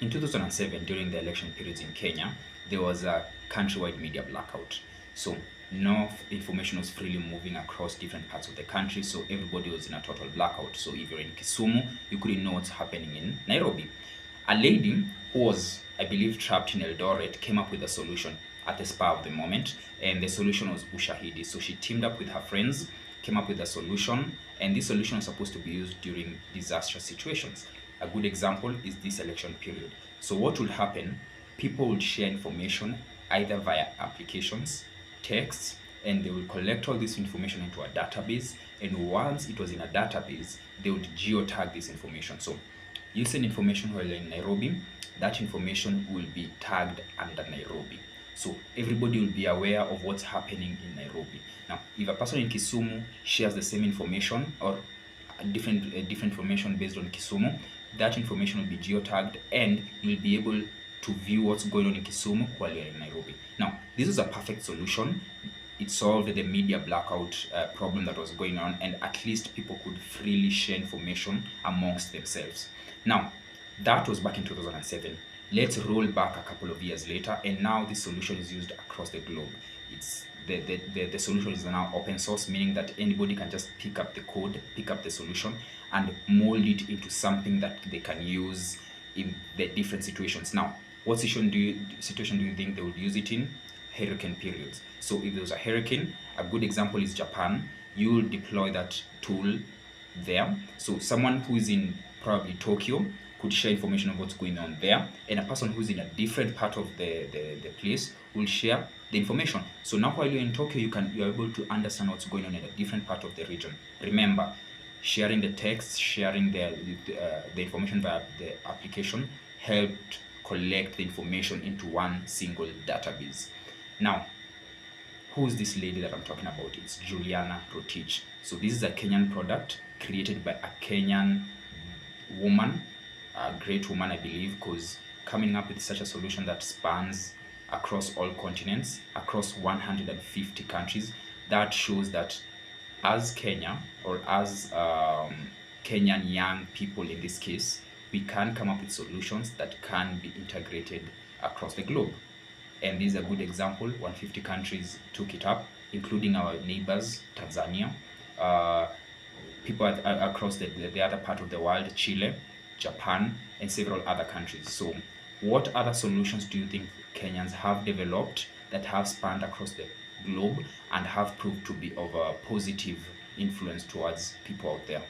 In 2007, during the election periods in Kenya, there was a countrywide media blackout. So no information was freely moving across different parts of the country, so everybody was in a total blackout. So if you're in Kisumu, you couldn't know what's happening in Nairobi. A lady who was, I believe, trapped in Eldoret came up with a solution at the spur of the moment, and the solution was Ushahidi. So she teamed up with her friends, came up with a solution, and this solution was supposed to be used during disastrous situations. A good example is this election period. So what would happen? People would share information either via applications, texts, and they will collect all this information into a database. And once it was in a database, they would geotag this information. So you send information while in Nairobi, that information will be tagged under Nairobi. So everybody will be aware of what's happening in Nairobi. Now, if a person in Kisumu shares the same information or different information based on Kisumu, that information will be geotagged and you'll be able to view what's going on in Kisumu while you're in Nairobi. Now, this is a perfect solution. It solved the media blackout problem that was going on, and at least people could freely share information amongst themselves. Now, that was back in 2007. Let's roll back a couple of years later, and now this solution is used across the globe. It's the solution is now open source, meaning that anybody can just pick up the code, pick up the solution, and mold it into something that they can use in the different situations. Now, what situation do you think they would use it in? Hurricane periods. So if there's a hurricane, a good example is Japan. You will deploy that tool there. So someone who is in probably Tokyo could share information of what's going on there, and a person who's in a different part of the place will share the information. So now while you're in Tokyo, you're able to understand what's going on in a different part of the region. Remember, sharing the text, sharing the information via the application helped collect the information into one single database. Now, who's this lady that I'm talking about? It's Juliana Rotich. So this is a Kenyan product created by a Kenyan woman, a great woman, I believe, because coming up with such a solution that spans across all continents, across 150 countries, that shows that as Kenya, or as Kenyan young people in this case, we can come up with solutions that can be integrated across the globe. And this is a good example. 150 countries took it up, including our neighbors, Tanzania, people across the other part of the world, Chile, Japan, and several other countries. So what other solutions do you think Kenyans have developed that have spanned across the globe and have proved to be of a positive influence towards people out there?